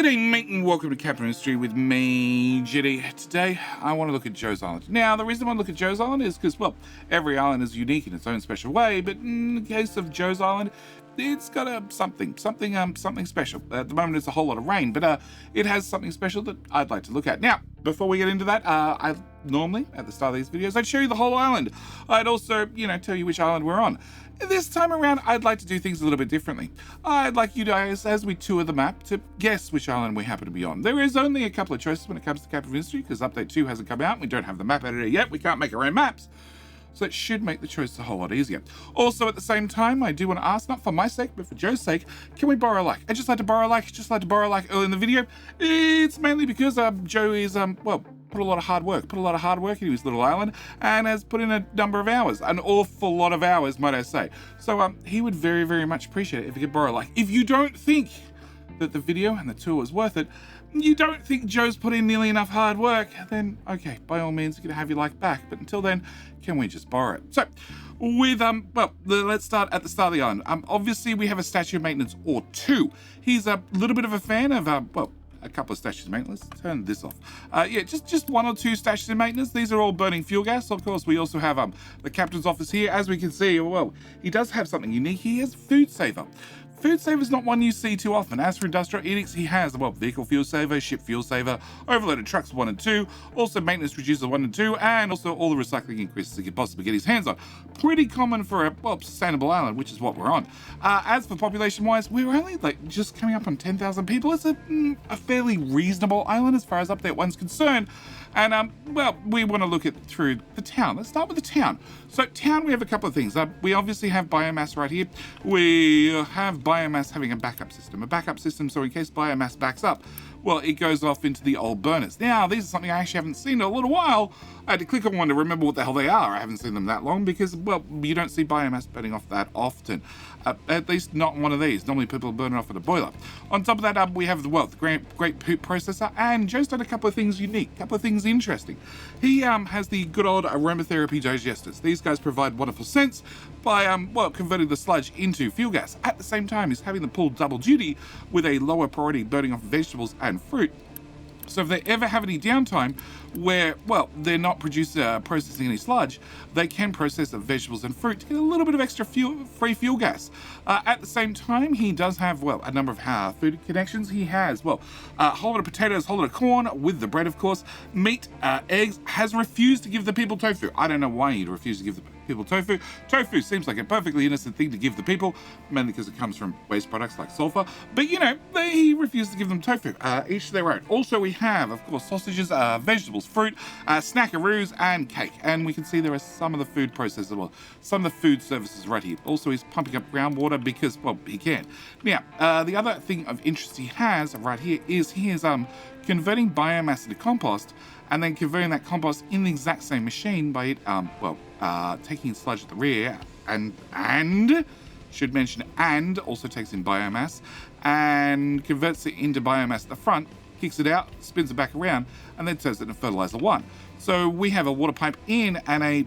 G'day mate and welcome to Captain History with me, Jetty. Today I want to look at Joe's Island. Now the reason I want to look at Joe's Island is because, well, every island is unique in its own special way, but in the case of Joe's Island, it's got something special. At the moment it's a whole lot of rain, but it has something special that I'd like to look at. Now, before we get into that, I normally, at the start of these videos, I'd show you the whole island. I'd also, tell you which island we're on. This time around, I'd like to do things a little bit differently. I'd like you guys, as we tour the map, to guess which island we happen to be on. There is only a couple of choices when it comes to Captain History, because Update 2 hasn't come out, and we don't have the map editor yet, we can't make our own maps. So it should make the choice a whole lot easier. Also, at the same time, I do want to ask, not for my sake, but for Joe's sake, can we borrow a like? I just like to borrow a like early in the video. It's mainly because Joe is, put a lot of hard work into his little island and has put in a number of hours, an awful lot of hours, might I say. So he would very, very much appreciate it if he could borrow a like. If you don't think that the video and the tour was worth it, you don't think Joe's put in nearly enough hard work, then okay, by all means, you can have your like back. But until then, can we just borrow it? So, with, let's start at the start of the island. Obviously, we have a statue of maintenance or two. He's a little bit of a fan of, a couple of statues of maintenance. Let's turn this off. Just one or two statues of maintenance. These are all burning fuel gas. Of course, we also have the captain's office here. As we can see, well, he does have something unique. He has food saver. Food saver is not one you see too often. As for industrial edicts, he has, vehicle fuel saver, ship fuel saver, overloaded trucks 1 and 2, also maintenance reducer 1 and 2, and also all the recycling increases he could possibly get his hands on. Pretty common for a, sustainable island, which is what we're on. As for population-wise, we're only, just coming up on 10,000 people. It's a fairly reasonable island as far as Update 1's concerned. And, we want to look at through the town. Let's start with the town. So, town, we have a couple of things. We obviously have biomass right here. We have biomass having a backup system, so in case biomass backs up, well, it goes off into the old burners. Now, these are something I actually haven't seen in a little while. I had to click on one to remember what the hell they are. I haven't seen them that long because, you don't see biomass burning off that often. At least not one of these. Normally people burn it off at a boiler. On top of that, we have the great poop processor, and Joe's done a couple of things unique, a couple of things interesting. He has the good old aromatherapy digesters. These guys provide wonderful scents by, converting the sludge into fuel gas. At the same time, he's having them pull double duty with a lower priority burning off vegetables and fruit. So if they ever have any downtime where, they're not processing any sludge, they can process the vegetables and fruit to get a little bit of extra free fuel gas. At the same time, he does have, a number of food connections. He has, a whole lot of potatoes, a whole lot of corn, with the bread, of course, meat, eggs, has refused to give the people tofu. I don't know why he'd refuse to give the people tofu. Tofu seems like a perfectly innocent thing to give the people, mainly because it comes from waste products like sulfur. But, he refused to give them tofu. Each their own. Also, we have, of course, sausages, vegetables, fruit, snackaroos, and cake. And we can see there are some of the food processors, some of the food services right here. Also, he's pumping up groundwater because, he can. Now, the other thing of interest he has right here is he is converting biomass into compost, and then converting that compost in the exact same machine by it, taking sludge at the rear, and should mention, and also takes in biomass, and converts it into biomass at the front, kicks it out, spins it back around, and then turns it into fertilizer 1. So we have a water pipe in and a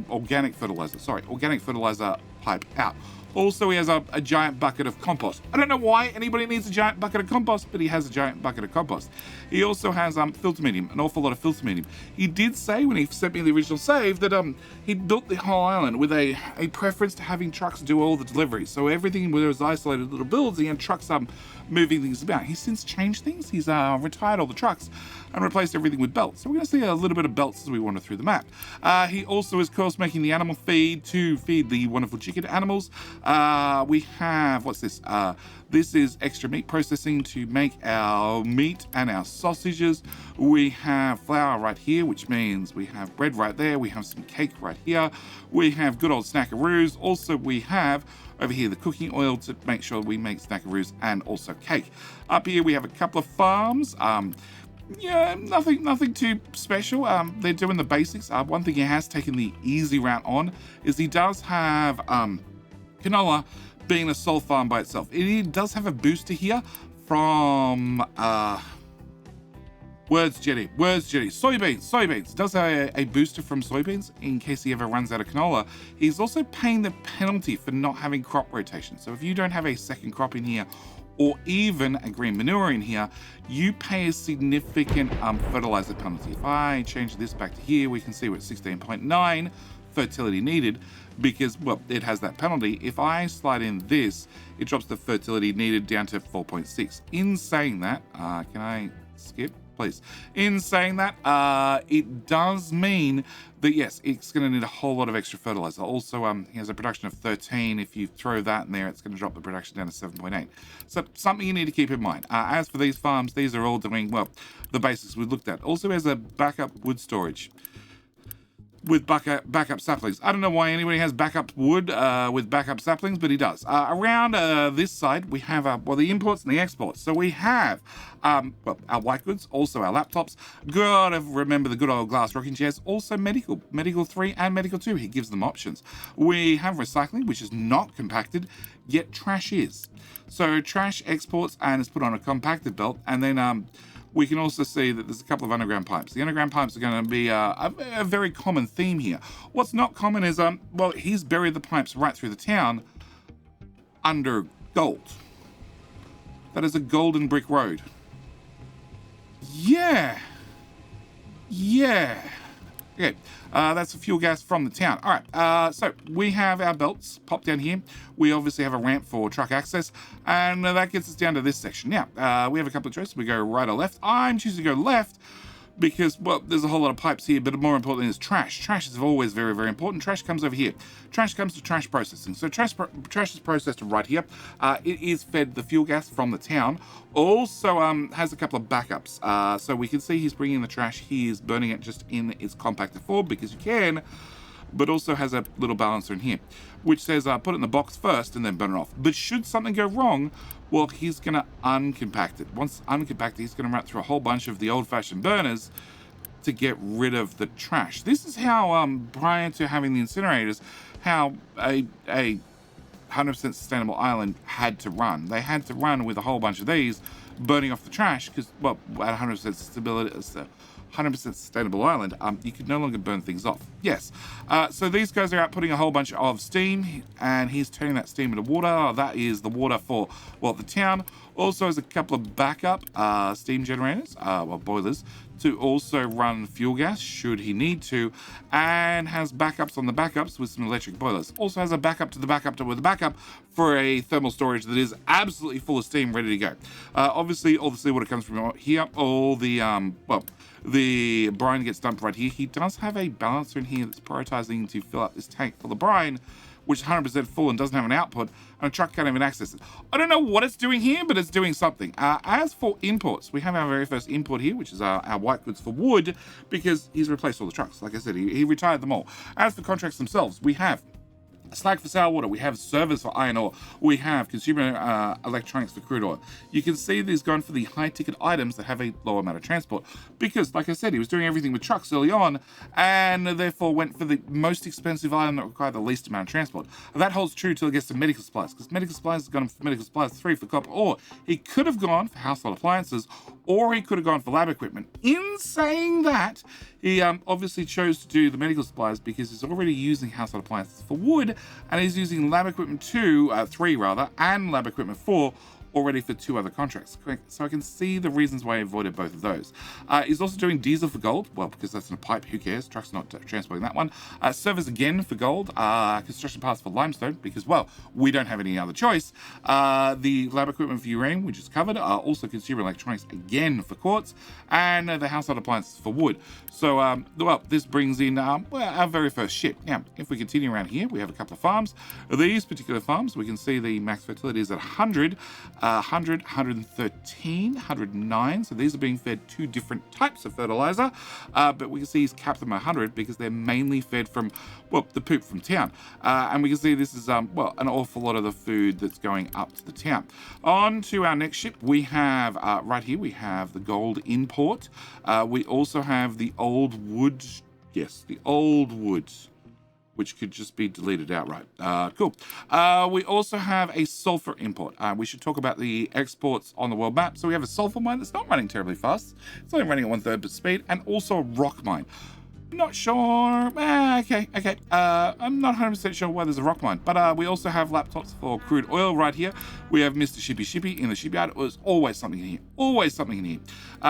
organic fertilizer pipe out. Also, he has a giant bucket of compost. I don't know why anybody needs a giant bucket of compost, but he has a giant bucket of compost. He also has filter medium, an awful lot of filter medium. He did say when he sent me the original save that he built the whole island with a preference to having trucks do all the deliveries. So everything was isolated little builds, he had trucks moving things about. He's since changed things. He's retired all the trucks and replaced everything with belts. So we're going to see a little bit of belts as we wander through the map. He also is, of course, making the animal feed to feed the wonderful chicken animals. We have, what's this? This is extra meat processing to make our meat and our sausages. We have flour right here, which means we have bread right there. We have some cake right here. We have good old snackaroos. Also, we have over here the cooking oil to make sure we make snackaroos and also cake. Up here, we have a couple of farms. Nothing too special. They're doing the basics. One thing he has taken the easy route on is he does have canola being a sole farm by itself. It does have a booster here from Words Jetty. Soybeans. It does have a booster from soybeans in case he ever runs out of canola. He's also paying the penalty for not having crop rotation. So if you don't have a second crop in here or even a green manure in here, you pay a significant fertilizer penalty. If I change this back to here, we can see we're at 16.9 fertility needed because, well, it has that penalty. If I slide in this, it drops the fertility needed down to 4.6. In saying that, can I skip? Please. In saying that, it does mean that, yes, it's going to need a whole lot of extra fertilizer. Also, he has a production of 13. If you throw that in there, it's going to drop the production down to 7.8. So something you need to keep in mind. As for these farms, these are all doing, well, the basics we looked at. Also has a backup wood storage with backup saplings. I don't know why anybody has backup wood with backup saplings, but he does. Around this side, we have well, the imports and the exports. So we have well, our white goods, also our laptops. Gotta remember the good old glass rocking chairs. Also medical 3 and medical 2. He gives them options. We have recycling, which is not compacted, yet trash is. So trash exports and is put on a compacted belt, and then we can also see that there's a couple of underground pipes. The underground pipes are going to be a very common theme here. What's not common is, well, he's buried the pipes right through the town under gold. That is a golden brick road. Yeah. Okay, that's the fuel gas from the town. All right, so we have our belts popped down here. We obviously have a ramp for truck access, and that gets us down to this section. Now, we have a couple of choices. We go right or left. I'm choosing to go left because, well, there's a whole lot of pipes here, but more importantly is trash. Trash is always very, very important. Trash comes over here. Trash comes to trash processing. So trash is processed right here. It is fed the fuel gas from the town. Also has a couple of backups. So we can see he's bringing the trash. He is burning it just in its compacted form because you can, but also has a little balancer in here, which says put it in the box first and then burn it off. But should something go wrong, well, he's going to uncompact it. Once uncompacted, he's going to run through a whole bunch of the old-fashioned burners to get rid of the trash. This is how, prior to having the incinerators, how a 100% sustainable island had to run. They had to run with a whole bunch of these, burning off the trash, because, well, at 100% stability, 100% sustainable island, you could no longer burn things off. Yes. So these guys are out putting a whole bunch of steam, and he's turning that steam into water. That is the water for, well, the town. Also has a couple of backup steam generators, well, boilers, to also run fuel gas should he need to, and has backups on the backups with some electric boilers. Also has a backup to the backup to with a backup for a thermal storage that is absolutely full of steam, ready to go. Obviously, all the seawater comes from here. All the, well, the brine gets dumped right here. He does have a balancer in here that's prioritizing to fill up this tank for the brine, which is 100% full and doesn't have an output, and a truck can't even access it. I don't know what it's doing here, but it's doing something. As for imports, we have our very first import here, which is our white goods for wood, because he's replaced all the trucks. Like I said, he retired them all. As for contracts themselves, we have slag for sour water, we have servers for iron ore, we have consumer electronics for crude oil. You can see that he's gone for the high ticket items that have a lower amount of transport because, like I said, he was doing everything with trucks early on and therefore went for the most expensive item that required the least amount of transport. That holds true till it gets to medical supplies, because medical supplies has gone for medical supplies 3 for copper ore. He could have gone for household appliances, or he could have gone for lab equipment. In saying that, he obviously chose to do the medical supplies because he's already using household appliances for wood, and he's using lab equipment 3 rather, and lab equipment 4 already for 2 other contracts. So I can see the reasons why he avoided both of those. He's also doing diesel for gold. Well, because that's in a pipe, who cares? Truck's not transporting that one. Servers again for gold. Construction parts for limestone, because, well, we don't have any other choice. The lab equipment for uranium, which is covered. Also consumer electronics again for quartz. And the household appliances for wood. So, well, this brings in well, our very first ship. Now, if we continue around here, we have a couple of farms. These particular farms, we can see the max fertility is at 100. 100, 113, 109. So these are being fed 2 different types of fertilizer, but we can see he's capped them at 100 because they're mainly fed from, well, the poop from town. And we can see this is, well, an awful lot of the food that's going up to the town. On to our next ship, we have, right here, we have the gold import. We also have the old wood, yes, the old wood, which could just be deleted outright. Cool. We also have a sulfur import. We should talk about the exports on the world map. So we have a sulfur mine that's not running terribly fast. It's only running at 1/3 speed, and also a rock mine. Not sure. Okay. I'm not 100% sure why there's a rock mine, but we also have laptops for crude oil right here. We have Mr. Shippy in the shipyard. There's always something in here. Always something in here.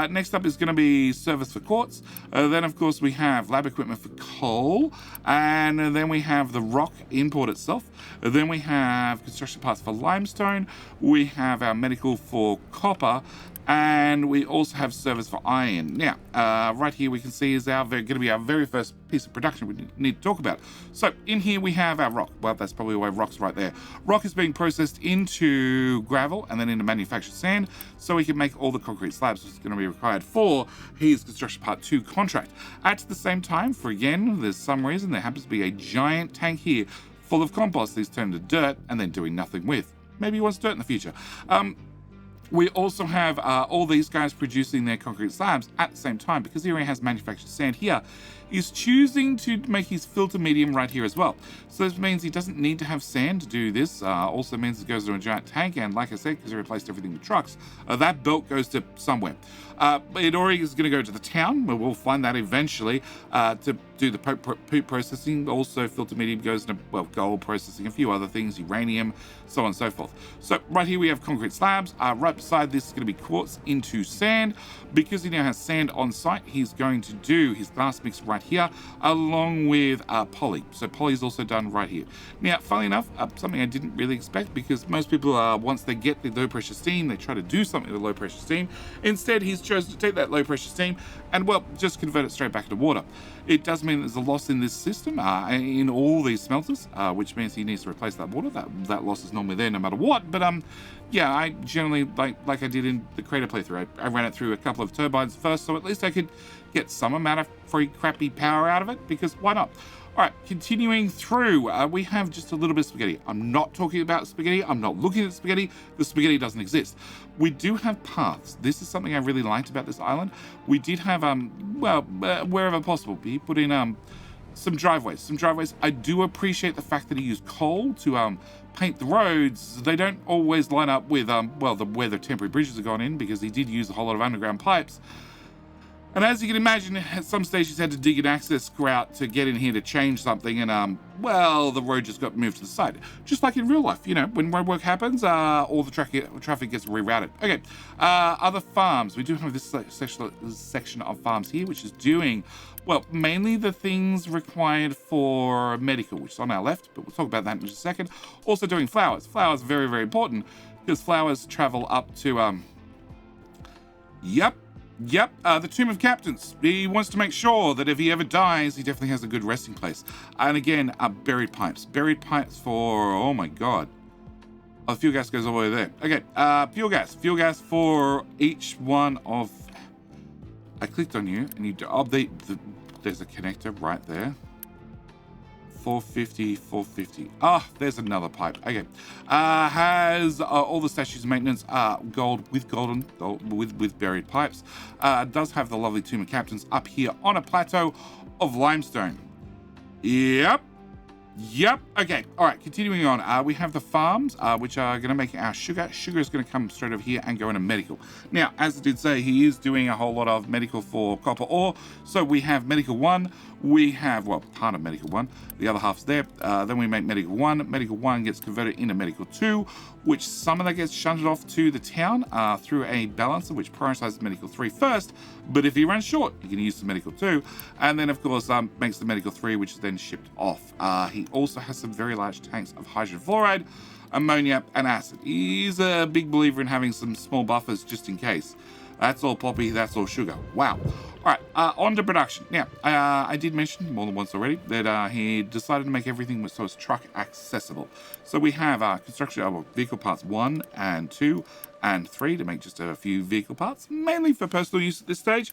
Next up is going to be service for quartz. Then, of course, we have lab equipment for coal. And then we have the rock import itself. Then we have construction parts for limestone. We have our medical for copper. And we also have service for iron. Now, right here we can see is going to be our very first piece of production we need to talk about. So in here we have our rock. Well, that's probably why rock's right there. Rock is being processed into gravel and then into manufactured sand, so we can make all the concrete slabs which is going to be required for his construction part 2 contract. At the same time, for again, there's some reason there happens to be a giant tank here full of compost that he's turned to dirt and then doing nothing with. Maybe he wants dirt in the future. We also have all these guys producing their concrete slabs at the same time, because he already has manufactured sand here. He's choosing to make his filter medium right here as well. So this means he doesn't need to have sand to do this. Also means it goes to a giant tank, and like I said, because he replaced everything with trucks, that belt goes to somewhere. It already is going to go to the town, where we'll find that eventually, to do the poop processing. Also, filter medium goes into, well, gold processing, a few other things, uranium, so on and so forth. So right here we have concrete slabs. Right beside this is going to be quartz into sand. Because he now has sand on site, he's going to do his glass mix right here, along with poly. So poly is also done right here. Now, funnily enough, something I didn't really expect, because most people, once they get the low pressure steam, they try to do something with low pressure steam. Instead, he's chosen to take that low pressure steam and, well, just convert it straight back into water. It does mean there's a loss in this system, in all these smelters, which means he needs to replace that water. That loss is normally there no matter what. But yeah, I generally, like I did in the Crater playthrough, I ran it through a couple of turbines first, so at least I could get some amount of free crappy power out of it, because why not? All right, continuing through, we have just a little bit of spaghetti. I'm not talking about spaghetti. I'm not looking at spaghetti. The spaghetti doesn't exist. We do have paths. This is something I really liked about this island. We did have, wherever possible, he put in some driveways. I do appreciate the fact that he used coal to paint the roads. They don't always line up with, where the temporary bridges have gone in, because he did use a whole lot of underground pipes. And as you can imagine, at some stage he's had to dig an access grout to get in here to change something, and the road just got moved to the side. Just like in real life, when road work happens, all the traffic gets rerouted. Okay, other farms. We do have this section of farms here, which is doing, well, mainly the things required for medical, which is on our left, but we'll talk about that in just a second. Also doing flowers. Flowers are very, very important, because flowers travel up to, the Tomb of Captains. He wants to make sure that if he ever dies, he definitely has a good resting place. And again, buried pipes. Buried pipes for, oh my god. Oh, the fuel gas goes all the way there. Okay, fuel gas. Fuel gas for each one of... I clicked on you, and there's a connector right there. 450. There's another pipe. Okay. Has all the statues maintenance, gold with buried pipes. Does have the lovely Tomb of Captains up here on a plateau of limestone. Yep. Okay. All right. Continuing on. We have the farms, which are going to make our sugar. Sugar is going to come straight over here and go into medical. Now, as I did say, he is doing a whole lot of medical for copper ore. So we have medical 1. We have, part of medical 1. The other half's there. Then we make medical 1. Medical 1 gets converted into medical 2, which some of that gets shunted off to the town through a balancer, which prioritizes medical 3 first. But if he runs short, he can use the medical 2. And then, of course, makes the medical 3, which is then shipped off. He also has some very large tanks of hydrogen fluoride, ammonia, and acid. He's a big believer in having some small buffers just in case. That's all poppy, that's all sugar. Wow. All right, on to production. Now, I did mention more than once already that he decided to make everything so it's truck accessible. So we have construction of vehicle parts 1 and 2 and 3 to make just a few vehicle parts, mainly for personal use at this stage.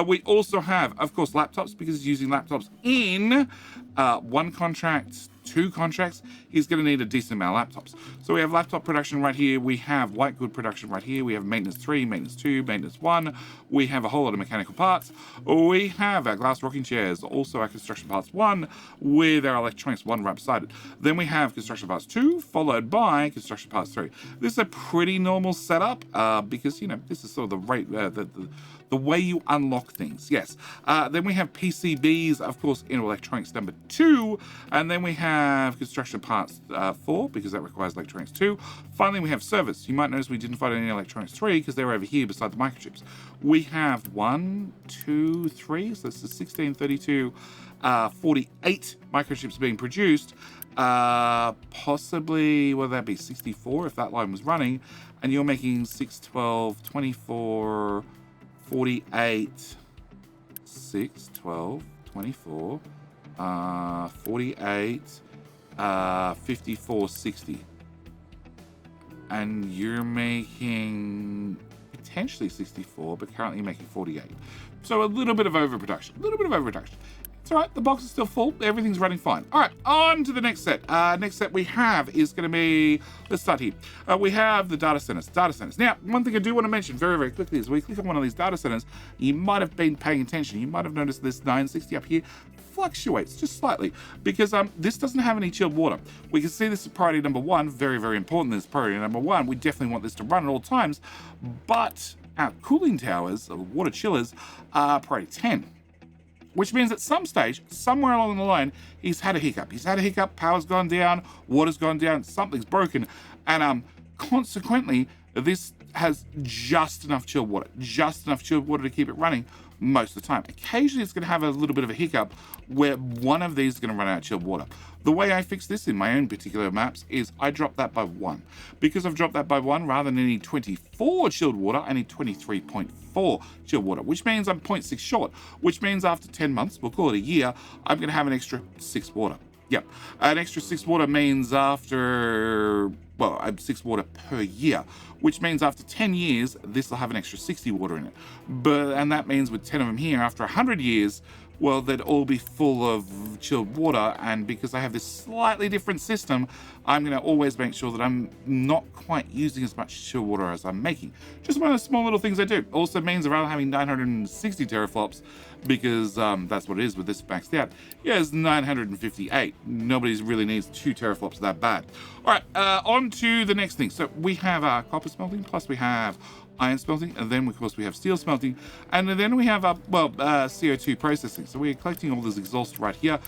We also have, of course, laptops, because he's using laptops in 1 contract, 2 contracts. He's going to need a decent amount of laptops. So we have laptop production right here. We have white good production right here. We have maintenance 3, maintenance 2, maintenance 1. We have a whole lot of mechanical parts. We have our glass rocking chairs, also our construction parts 1, with our electronics 1 right beside it. Then we have construction parts 2, followed by construction parts 3. This is a pretty normal setup, because, this is sort of the rate, the way you unlock things. Yes. Then we have PCBs, of course, in electronics number 2. And then we have construction parts 4, because that requires electronics 2. Finally, we have servers. You might notice we didn't find any electronics 3 because they're over here beside the microchips. We have 1, 2, 3. So this is 16, 32, 48 microchips being produced. Possibly, what would that be, 64 if that line was running, and you're making 6, 12, 24, 48, 6, 12, 24, 48, 54, 60. And you're making potentially 64, but currently you're making 48. So a little bit of overproduction, It's all right, the box is still full, everything's running fine. All right, on to the next set. Next set we have is gonna be, let's start here. We have the data centers. Now, one thing I do wanna mention very, very quickly is we click on one of these data centers, you might have been paying attention, you might have noticed this 960 up here fluctuates just slightly because this doesn't have any chilled water. We can see this is priority number 1, very, very important. This is priority number 1. We definitely want this to run at all times, but our cooling towers, or water chillers, are priority 10. Which means at some stage, somewhere along the line, he's had a hiccup. Power's gone down, water's gone down, something's broken, and consequently, this has just enough chilled water to keep it running most of the time. Occasionally, it's going to have a little bit of a hiccup where one of these is going to run out of chilled water. The way I fix this in my own particular maps is I drop that by 1. Because I've dropped that by 1, rather than any 24 chilled water, I need 23.4 chilled water, which means I'm 0.6 short, which means after 10 months, we'll call it a year, I'm going to have an extra 6 water. Yep, an extra 6 water means after, well, 6 water per year, which means after 10 years, this will have an extra 60 water in it. And that means with 10 of them here, after 100 years, well, they'd all be full of chilled water. And because I have this slightly different system, I'm going to always make sure that I'm not quite using as much chilled water as I'm making. Just one of the small little things I do. Also means rather having 960 teraflops, because that's what it is with this maxed out. Yeah, it's 958. Nobody really needs 2 teraflops that bad. All right, on to the next thing. So we have copper smelting, plus we have iron smelting, and then of course we have steel smelting, and then we have CO2 processing. So we're collecting all this exhaust right here,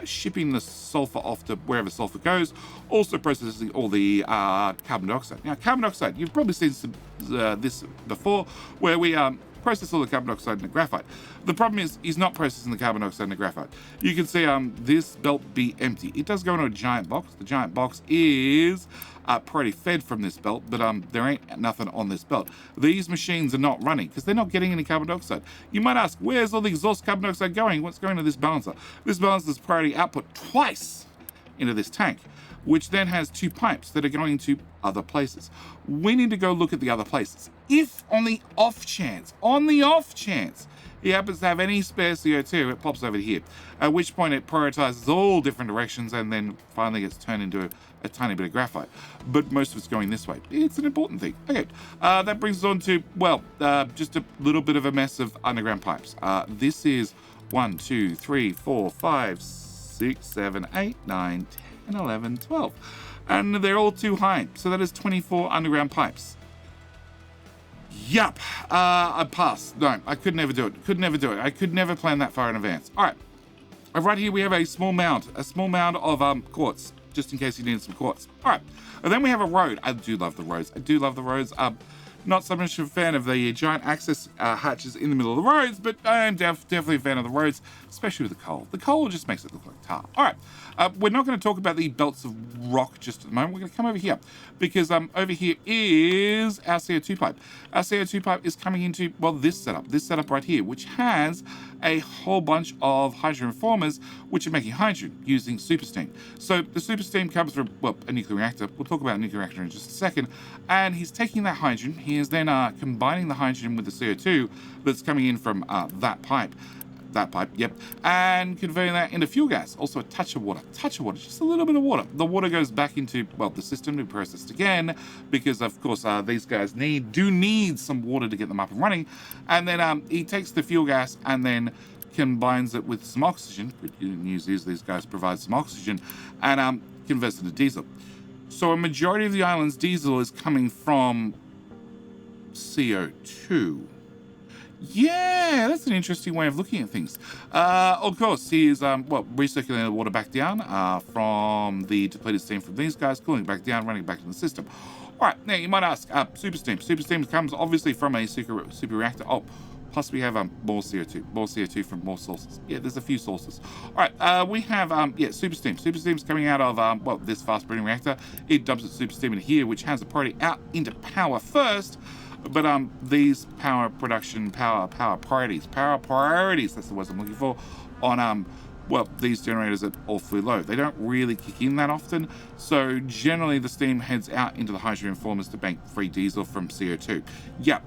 shipping the sulfur off to wherever sulfur goes, also processing all the carbon dioxide. Now, carbon dioxide, you've probably seen this before, where we process all the carbon dioxide in the graphite. The problem is he's not processing the carbon dioxide in the graphite. You can see this belt be empty. It does go into a giant box. The giant box is pretty fed from this belt, but there ain't nothing on this belt. These machines are not running because they're not getting any carbon dioxide. You might ask, where's all the exhaust carbon dioxide going? What's going to this balancer? This balancer's priority output twice into this tank, which then has 2 pipes that are going to other places. We need to go look at the other places. If on the off chance, he happens to have any spare CO2, it pops over here, at which point it prioritizes all different directions and then finally gets turned into a tiny bit of graphite. But most of it's going this way. It's an important thing. Okay, that brings us on to, well, just a little bit of a mess of underground pipes. This is 1, 2, 3, 4, 5, 6, 7, 8, 9, 10, 11, 12. And they're all too high. So that is 24 underground pipes. Yup. I pass. No, I could never do it. I could never plan that far in advance. All right. Right here we have a small mound of quartz, just in case you need some quartz. All right. And then we have a road. I do love the roads. Not so much a fan of the giant access hatches in the middle of the roads, but I am definitely a fan of the roads, especially with the coal. The coal just makes it look like tar. All right, we're not going to talk about the belts of rock just at the moment. We're going to come over here because over here is our CO2 pipe. Our CO2 pipe is coming into, well, this setup right here, which has a whole bunch of hydrogen reformers, which are making hydrogen using super steam. So the super steam comes from, well, a nuclear reactor. We'll talk about a nuclear reactor in just a second. And he's taking that hydrogen. He is then combining the hydrogen with the CO2 that's coming in from that pipe, yep, and converting that into fuel gas. Also a touch of water, just a little bit of water. The water goes back into, well, the system to be processed again, because of course these guys do need some water to get them up and running. And then he takes the fuel gas and then combines it with some oxygen. Good news is these guys provide some oxygen, and converts it to diesel. So a majority of the island's diesel is coming from CO2. Yeah, that's an interesting way of looking at things. Of course, here's recirculating the water back down from the depleted steam from these guys, cooling it back down, running it back in the system. All right, now you might ask, super steam. Super steam comes obviously from a super reactor. Oh, plus we have more CO2 from more sources. Yeah, there's a few sources. All right, we have super steam. Super steam's coming out of this fast burning reactor. It dumps its super steam in here, which has a priority out into power first. But these power priorities, that's the words I'm looking for, on these generators are awfully low. They don't really kick in that often, so generally the steam heads out into the hydrogen reformers to make free diesel from CO2. Yeah,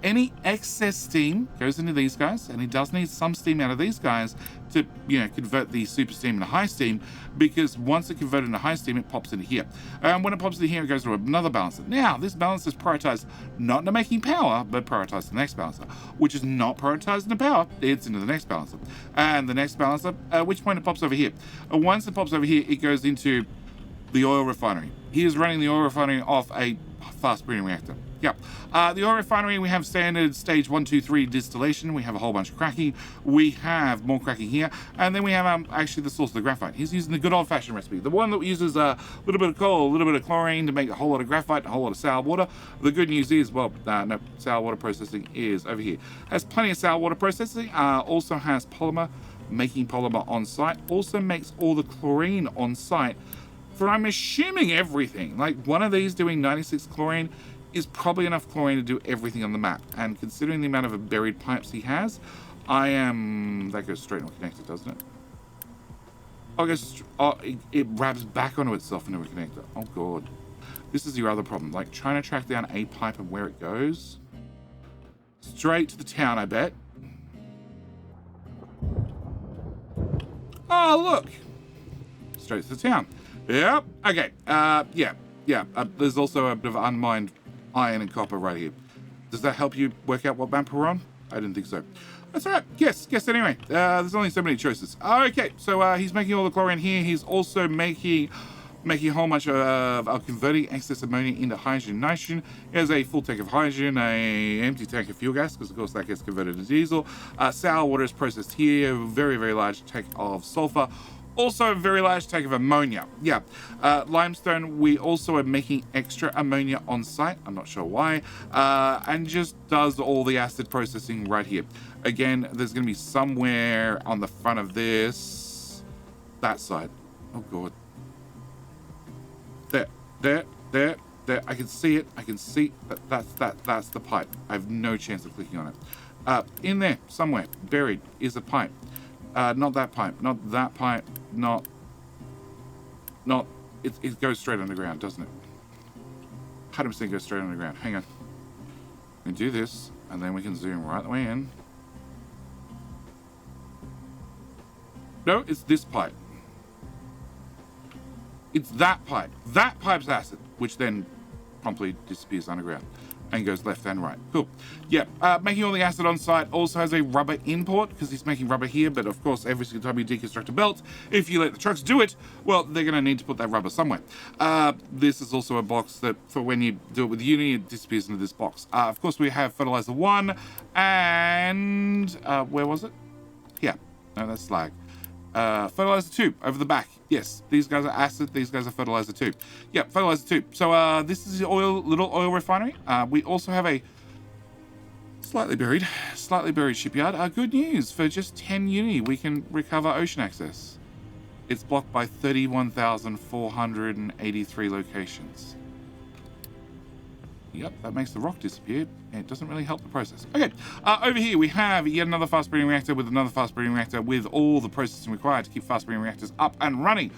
any excess steam goes into these guys, and it does need some steam out of these guys to, convert the super steam into high steam, because once it converted into high steam, it pops into here. And when it pops into here, it goes to another balancer. Now, this balancer is prioritized not into making power, but prioritized to the next balancer, which is not prioritized into power, it's into the next balancer. And the next balancer, at which point it pops over here. Once it pops over here, it goes into the oil refinery. He is running the oil refinery off a fast breeding reactor. Yeah. The oil refinery, we have standard stage 1, 2, 3 distillation. We have a whole bunch of cracking. We have more cracking here. And then we have actually the source of the graphite. He's using the good old-fashioned recipe. The one that uses a little bit of coal, a little bit of chlorine to make a whole lot of graphite, a whole lot of sour water. The good news is, no, sour water processing is over here. Has plenty of sour water processing. Also has polymer, making polymer on site. Also makes all the chlorine on site for, I'm assuming, everything. Like, one of these doing 96 chlorine is probably enough chlorine to do everything on the map. And considering the amount of buried pipes he has, that goes straight into a connector, doesn't it? It wraps back onto itself into a connector. Oh god. This is your other problem. Like, trying to track down a pipe and where it goes. Straight to the town, I bet. Oh, look. Straight to the town. Yep. Okay. There's also a bit of unmined iron and copper right here. Does that help you work out what map we're on? I didn't think so. That's all right. Yes, anyway. There's only so many choices. Okay, so he's making all the chlorine here. He's also making a whole bunch of converting excess ammonia into hydrogen and nitrogen. He has a full tank of hydrogen, a empty tank of fuel gas, because of course that gets converted to diesel. Sour water is processed here. Very, very large tank of sulfur. Also a very large tank of ammonia. Yeah. Limestone, we also are making extra ammonia on site. I'm not sure why. And just does all the acid processing right here. Again, there's going to be somewhere on the front of this, that side. Oh god. There. I can see it. I can see that's the pipe. I have no chance of clicking on it. In there, somewhere, buried, is a pipe. Not that pipe, not that pipe, not, it goes straight underground, doesn't it? 100% goes straight underground. Hang on. We can do this, and then we can zoom right the way in. No, it's this pipe. It's that pipe. That pipe's acid, which then promptly disappears underground and goes left and right. Cool. Yeah, making all the acid on site. Also has a rubber import, because he's making rubber here, but of course every single time you deconstruct a belt, if you let the trucks do it, well, they're going to need to put that rubber somewhere. This is also a box that, for when you do it with uni, it disappears into this box. Of course, we have fertilizer 1, and where was it? Yeah, no, that's slag. Fertilizer 2 over the back. Yes, these guys are acid, these guys are fertilizer 2. Yeah, fertilizer 2. So this is the little oil refinery. We also have a slightly buried shipyard. Good news, for just 10 uni we can recover ocean access. It's blocked by 31,483 locations. Yep, that makes the rock disappear, and it doesn't really help the process. Okay, over here we have yet another fast breeding reactor with another fast breeding reactor with all the processing required to keep fast breeding reactors up and running.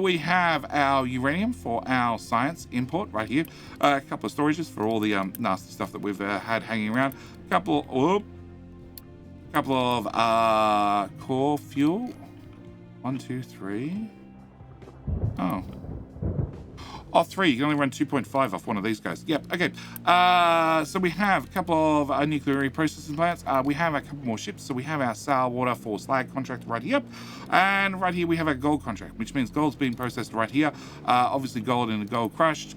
We have our uranium for our science import right here. A couple of storages for all the nasty stuff that we've had hanging around. Couple of core fuel. 1, 2, 3. Oh, 3. You can only run 2.5 off one of these guys. Yep, okay. So we have a couple of nuclear reprocessing plants. We have a couple more ships. So we have our sail, water, for slag contract right here. And right here we have our gold contract, which means gold's being processed right here. Obviously gold in a gold crush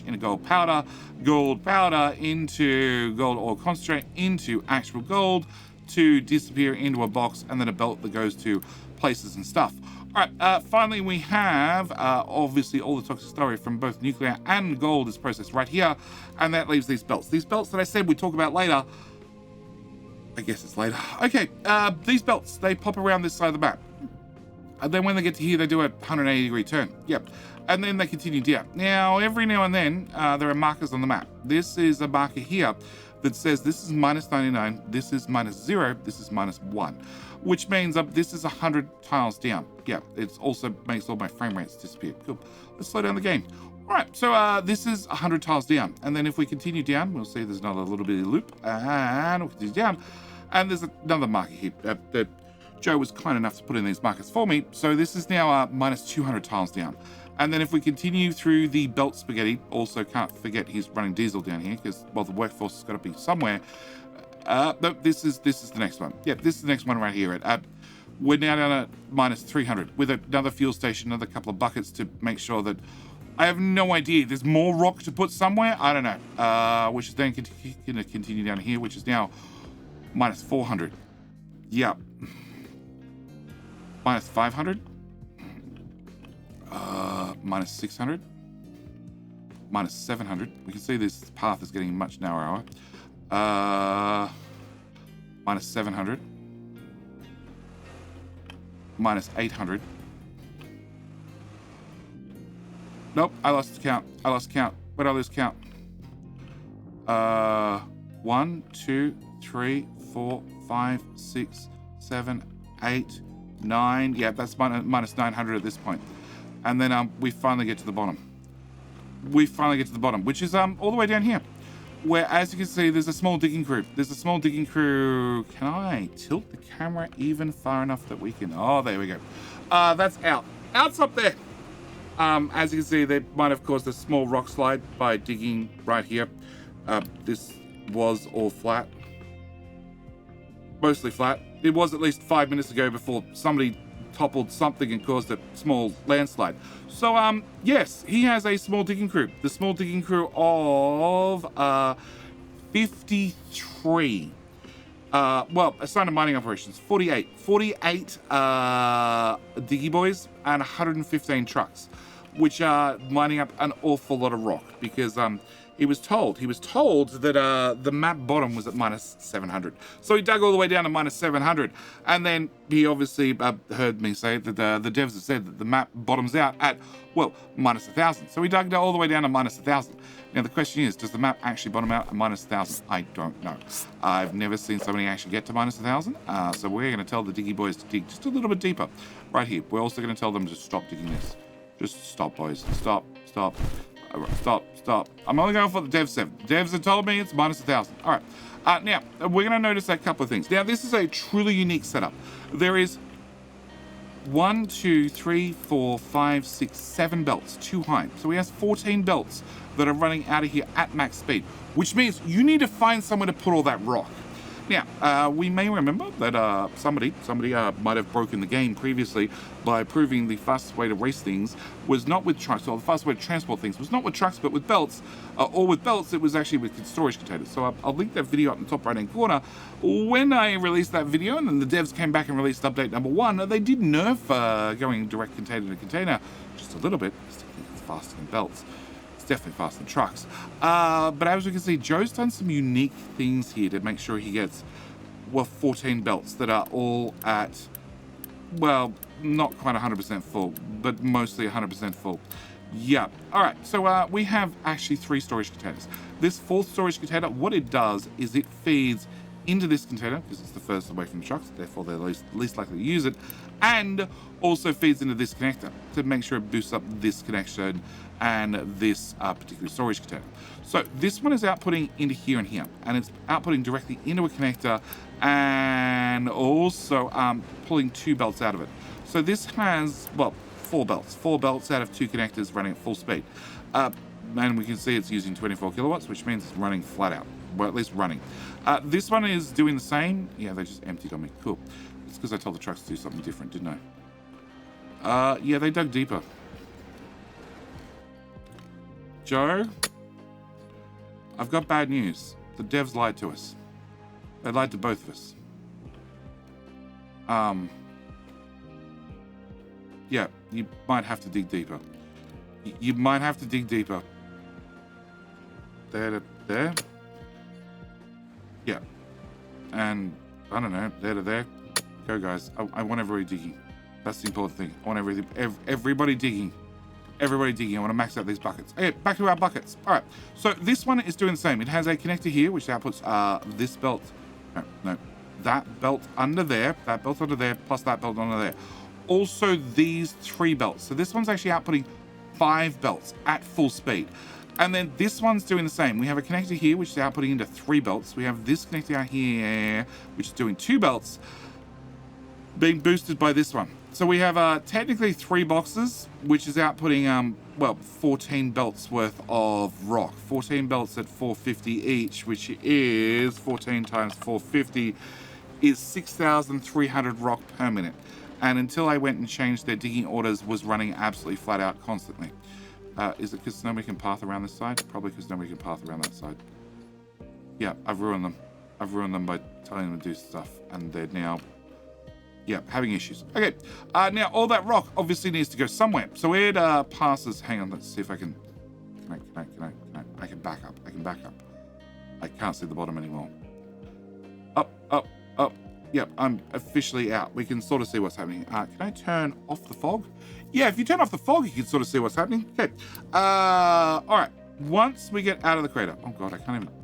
into gold powder into gold ore concentrate, into actual gold, to disappear into a box, and then a belt that goes to places and stuff. All right, finally we have, obviously, all the toxic slurry from both nuclear and gold is processed right here, and that leaves these belts. These belts that I said we'd talk about later, I guess it's later. Okay, these belts, they pop around this side of the map. And then when they get to here, they do a 180-degree turn. Yep. And then they continue down. Now, every now and then, there are markers on the map. This is a marker here that says this is minus 99, this is minus 0, this is minus 1, which means this is 100 tiles down. Yeah, it also makes all my frame rates disappear. Cool. Let's slow down the game. All right, so this is 100 tiles down. And then if we continue down, we'll see there's another little bit of loop. And we'll continue down. And there's another marker here that Joe was kind enough to put in these markers for me. So this is now minus 200 tiles down. And then if we continue through the belt spaghetti, also can't forget he's running diesel down here because, well, the workforce has got to be somewhere. No, this is the next one. Yeah, this is the next one right here. We're now down at minus 300 with another fuel station, another couple of buckets to make sure that I have no idea. There's more rock to put somewhere. I don't know. Which is then going to continue down here, which is now minus 400. Yep. Minus 500. Minus 600. Minus 700. We can see this path is getting much narrower. Minus 700. Minus 800. Nope, I lost count. Where did I lose count? 1, 2, 3, 4, 5, 6, 7, 8, 9. Yeah, that's minus 900 at this point. And then we finally get to the bottom. Which is all the way down here, where, as you can see, there's a small digging crew. Can I tilt the camera even far enough that we can? Oh, there we go. That's out. Out's up there. As you can see, they might have caused a small rock slide by digging right here. This was all flat. Mostly flat. It was at least 5 minutes ago before somebody toppled something and caused a small landslide. So, yes, he has a small digging crew. The small digging crew of 53. Assigned to mining operations, 48 diggy boys and 115 trucks, which are mining up an awful lot of rock because he was told that the map bottom was at minus 700. So he dug all the way down to minus 700. And then he obviously heard me say that the devs have said that the map bottoms out at, well, minus 1,000. So he dug all the way down to minus 1,000. Now the question is, does the map actually bottom out at minus 1,000? I don't know. I've never seen somebody actually get to minus 1,000. So we're going to tell the diggy boys to dig just a little bit deeper right here. We're also going to tell them to stop digging this. Just stop, boys. Stop. I'm only going for the devs 7. Devs have told me it's minus 1,000. All right. Now, we're going to notice a couple of things. Now, this is a truly unique setup. There is 1, 2, 3, 4, 5, 6, 7 belts, 2 high. So he has 14 belts that are running out of here at max speed, which means you need to find somewhere to put all that rock. Now, we may remember that somebody might have broken the game previously by proving the fastest way to race things was not with trucks, or the fastest way to transport things was not with trucks, but with belts. Or with belts, it was actually with storage containers. So I'll link that video up in the top right-hand corner. When I released that video, and then the devs came back and released update number 1, they did nerf going direct container to container just a little bit. I still think it's faster than belts. Definitely faster than trucks. But as we can see, Joe's done some unique things here to make sure he gets, 14 belts that are all at, not quite 100% full, but mostly 100% full. Yeah. All right. So we have actually 3 storage containers. This 4th storage container, what it does is it feeds into this container, because it's the first away from the trucks, therefore they're least likely to use it, and also feeds into this connector to make sure it boosts up this connection and this particular storage container. So this one is outputting into here and here, and it's outputting directly into a connector and also pulling 2 belts out of it. So this has, 4 belts out of 2 connectors running at full speed. And we can see it's using 24 kilowatts, which means it's running flat out. Well, at least running. This one is doing the same. Yeah, they just emptied on me. Cool. It's because I told the trucks to do something different, didn't I? Yeah, they dug deeper. Joe, I've got bad news. The devs lied to us. They lied to both of us. Yeah, you might have to dig deeper. You might have to dig deeper. There to there. Yeah. And, I don't know, there to there. Go, guys. I want everybody digging. That's the important thing. I want everybody digging. Everybody digging. I want to max out these buckets. Okay, back to our buckets. All right. So this one is doing the same. It has a connector here, which outputs this belt. No. That belt under there. That belt under there, plus that belt under there. Also, these 3 belts. So this one's actually outputting 5 belts at full speed. And then this one's doing the same. We have a connector here, which is outputting into 3 belts. We have this connector out here, which is doing 2 belts, being boosted by this one. So we have technically 3 boxes, which is outputting, 14 belts worth of rock. 14 belts at 450 each, which is 14 times 450 is 6,300 rock per minute. And until I went and changed their digging orders, was running absolutely flat out constantly. Is it because nobody can path around this side? Probably because nobody can path around that side. Yeah, I've ruined them. I've ruined them by telling them to do stuff, and they're now, having issues. Okay, now all that rock obviously needs to go somewhere. So it passes. Hang on, let's see if I can. I can back up. I can't see the bottom anymore. Up. Yep, I'm officially out. We can sort of see what's happening. Can I turn off the fog? Yeah, if you turn off the fog, you can sort of see what's happening. Okay. All right. Once we get out of the crater. Oh, God, I can't even.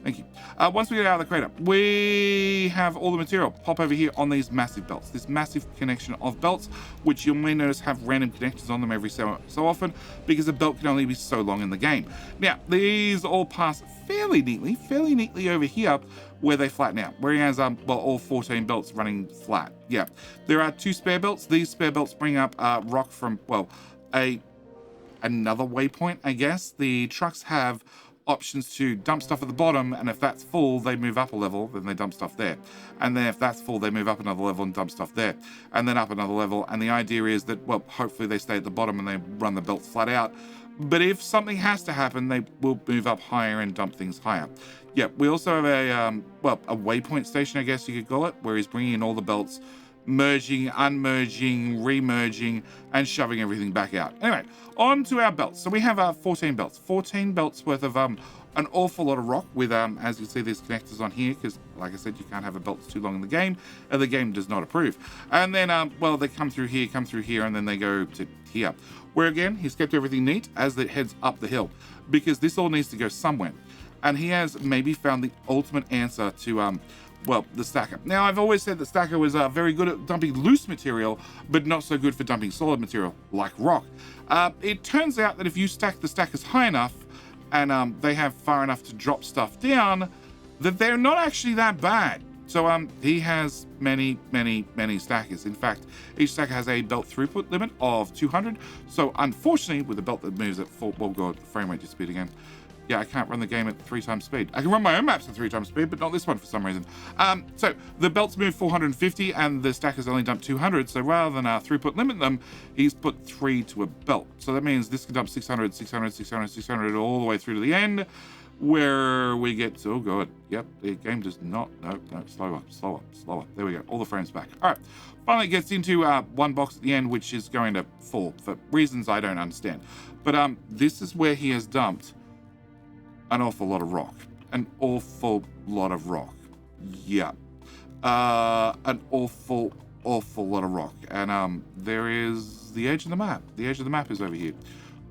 Thank you. Once we get out of the crater, we have all the material pop over here on these massive belts. This massive connection of belts, which you may notice have random connectors on them every so often, because a belt can only be so long in the game. Now, these all pass fairly neatly over here, where they flatten out, whereas all 14 belts running flat. Yeah, there are 2 spare belts. These spare belts bring up rock from another waypoint, I guess. The trucks have options to dump stuff at the bottom, and if that's full, they move up a level, then they dump stuff there. And then if that's full, they move up another level and dump stuff there, and then up another level. And the idea is that, hopefully they stay at the bottom and they run the belts flat out. But if something has to happen, they will move up higher and dump things higher. Yeah, we also have a waypoint station, I guess you could call it, where he's bringing in all the belts, merging, unmerging, remerging, and shoving everything back out. Anyway, on to our belts. So we have 14 belts. 14 belts worth of an awful lot of rock with, as you see, these connectors on here, because, like I said, you can't have a belt that's too long in the game, and the game does not approve. And then, they come through here, and then they go to here. Where, again, he's kept everything neat as it heads up the hill, because this all needs to go somewhere. And he has maybe found the ultimate answer to, the stacker. Now, I've always said that stacker was very good at dumping loose material, but not so good for dumping solid material, like rock. It turns out that if you stack the stackers high enough, and they have far enough to drop stuff down, that they're not actually that bad. So he has many stackers. In fact, each stacker has a belt throughput limit of 200. So unfortunately, with a belt that moves at frame rate just speed again. Yeah, I can't run the game at 3 times speed. I can run my own maps at 3 times speed, but not this one for some reason. So the belts move 450 and the stackers only dump 200. So rather than throughput limit them, he's put 3 to a belt. So that means this can dump 600, 600, 600, 600 all the way through to the end, where we get to, oh god, yep, the game does not, no, slow up. There we go, all the frames back. All right, finally gets into one box at the end, which is going to fall for reasons I don't understand. But this is where he has dumped an awful lot of rock. An awful lot of rock. Yeah. An awful lot of rock. And there is the edge of the map. The edge of the map is over here,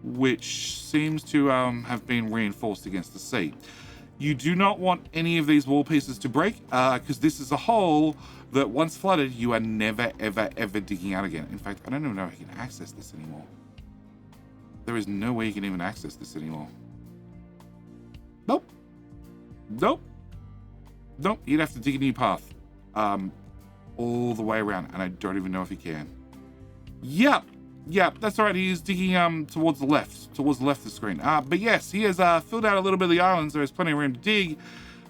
which seems to have been reinforced against the sea. You do not want any of these wall pieces to break, because this is a hole that once flooded, you are never, ever digging out again. In fact, I don't even know if you can access this anymore. There is no way you can even access this anymore. Nope. You'd have to dig a new path all the way around, and I don't even know if you can. Yep. Yeah, that's all right. He's digging towards the left of the screen. But yes, he has filled out a little bit of the islands. There is plenty of room to dig,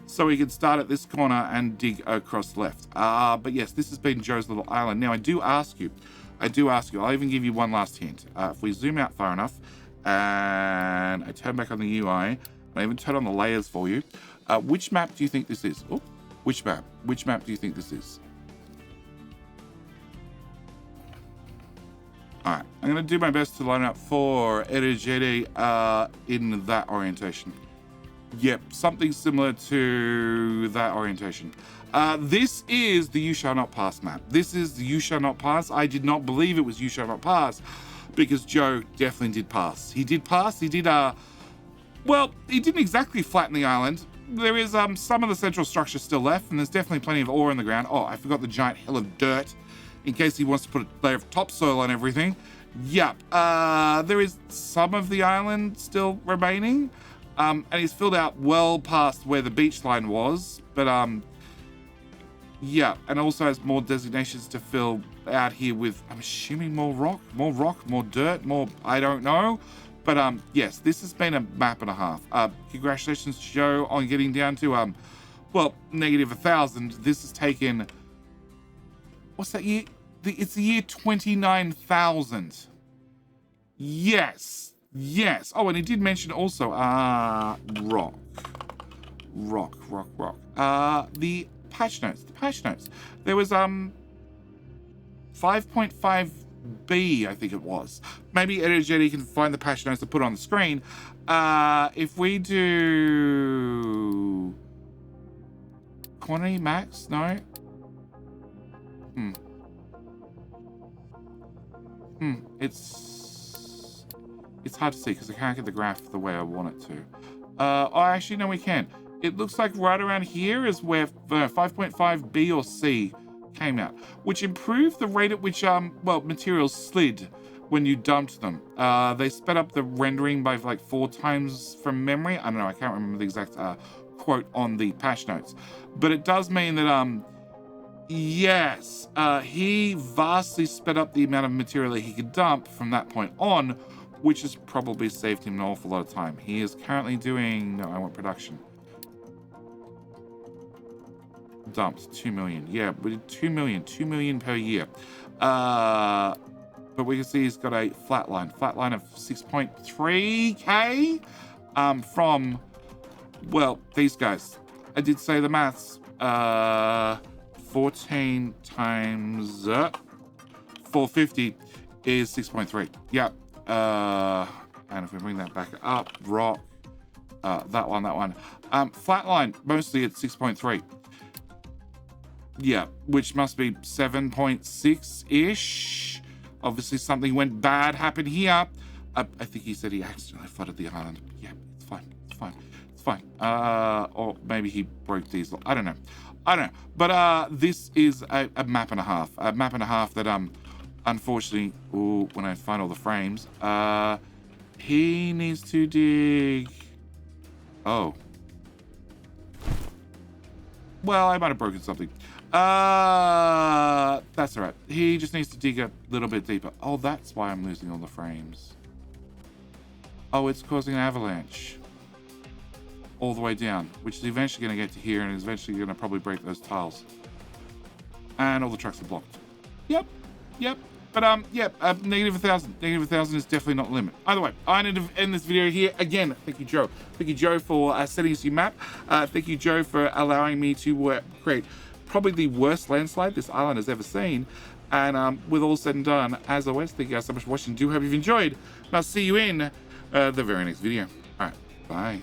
so he can start at this corner and dig across left. But yes, this has been Joe's little island. Now I do ask you, I'll even give you one last hint. If we zoom out far enough and I turn back on the UI, and I even turn on the layers for you, which map do you think this is? Oh, which map do you think this is? All right, I'm going to do my best to line up for Erigere in that orientation. Yep, something similar to that orientation. This is the You Shall Not Pass map. This is the You Shall Not Pass. I did not believe it was You Shall Not Pass because Joe definitely did pass. He did pass. He did, well, he didn't exactly flatten the island. There is some of the central structure still left, and there's definitely plenty of ore in the ground. Oh, I forgot the giant hill of dirt, in case he wants to put a layer of topsoil on everything. Yep, there is some of the island still remaining, and he's filled out well past where the beach line was, but yeah, and also has more designations to fill out here with, I'm assuming more rock, more dirt, more, I don't know. But yes, this has been a map and a half. Congratulations, Joe, on getting down to, well, -1,000. This has taken, what's that year? It's the year 29,000. Yes. Oh, and he did mention also, rock. The patch notes. There was, 5.5B, I think it was. Maybe Energetti can find the patch notes to put on the screen. If we do quantity max, no. It's hard to see because I can't get the graph the way I want it to. Oh, actually, no, we can. It looks like right around here is where 5.5B or C came out, which improved the rate at which well, materials slid when you dumped them. They sped up the rendering by like 4 times from memory. I don't know, I can't remember the exact quote on the patch notes, but it does mean that yes, he vastly sped up the amount of material that he could dump from that point on, which has probably saved him an awful lot of time. He is currently doing, no, I want production. Dumped 2 million. Yeah, we did 2 million per year. But we can see he's got a flat line of 6.3k from, well, these guys. I did say the maths. 14 times 450 is 6.3. Yep. And if we bring that back up, rock, that one. Flatline, mostly at 6.3. Yeah, which must be 7.6-ish. Obviously, something went bad happened here. I think he said he accidentally flooded the island. Yeah, it's fine. Or maybe he broke diesel. I don't know. But this is a map and a half. A map and a half that unfortunately, when I find all the frames, he needs to dig. Oh. Well, I might have broken something. That's all right. He just needs to dig a little bit deeper. Oh, that's why I'm losing all the frames. Oh, it's causing an avalanche all the way down, which is eventually going to get to here and is eventually going to probably break those tiles. And all the trucks are blocked. Yep. But -1,000. -1,000 is definitely not the limit. Either way, I need to end this video here. Again, thank you, Joe. Thank you, Joe, for sending us your map. Thank you, Joe, for allowing me to create probably the worst landslide this island has ever seen. And with all said and done, as always, thank you guys so much for watching. Do hope you've enjoyed. And I'll see you in the very next video. All right, bye.